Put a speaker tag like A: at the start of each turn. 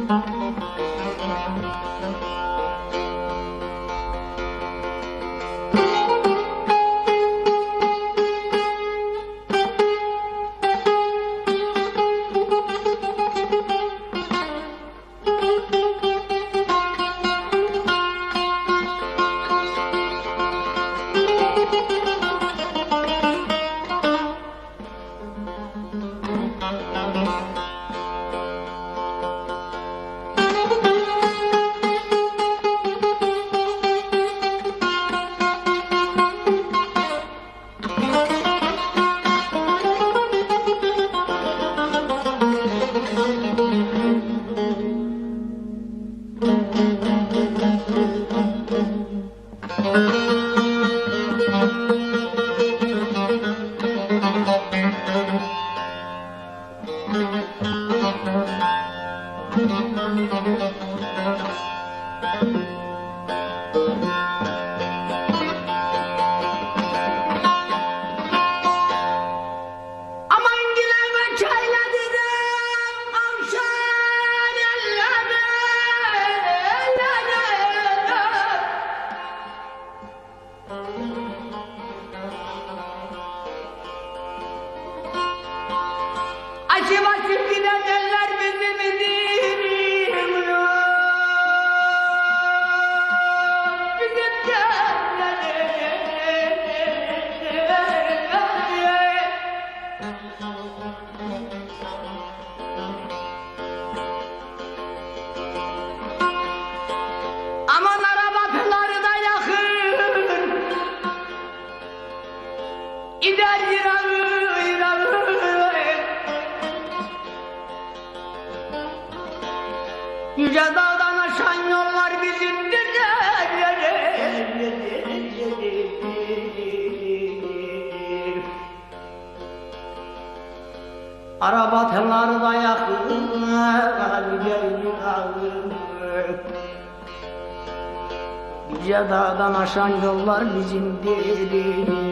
A: Açıp açıp giden eller bizi midir? Bizim aman arabaları da yakın, gider yırağı. Yüce dağdan aşan yollar bizimdir. Araba telları da yakın, Yüce dağdan aşan yollar bizimdir.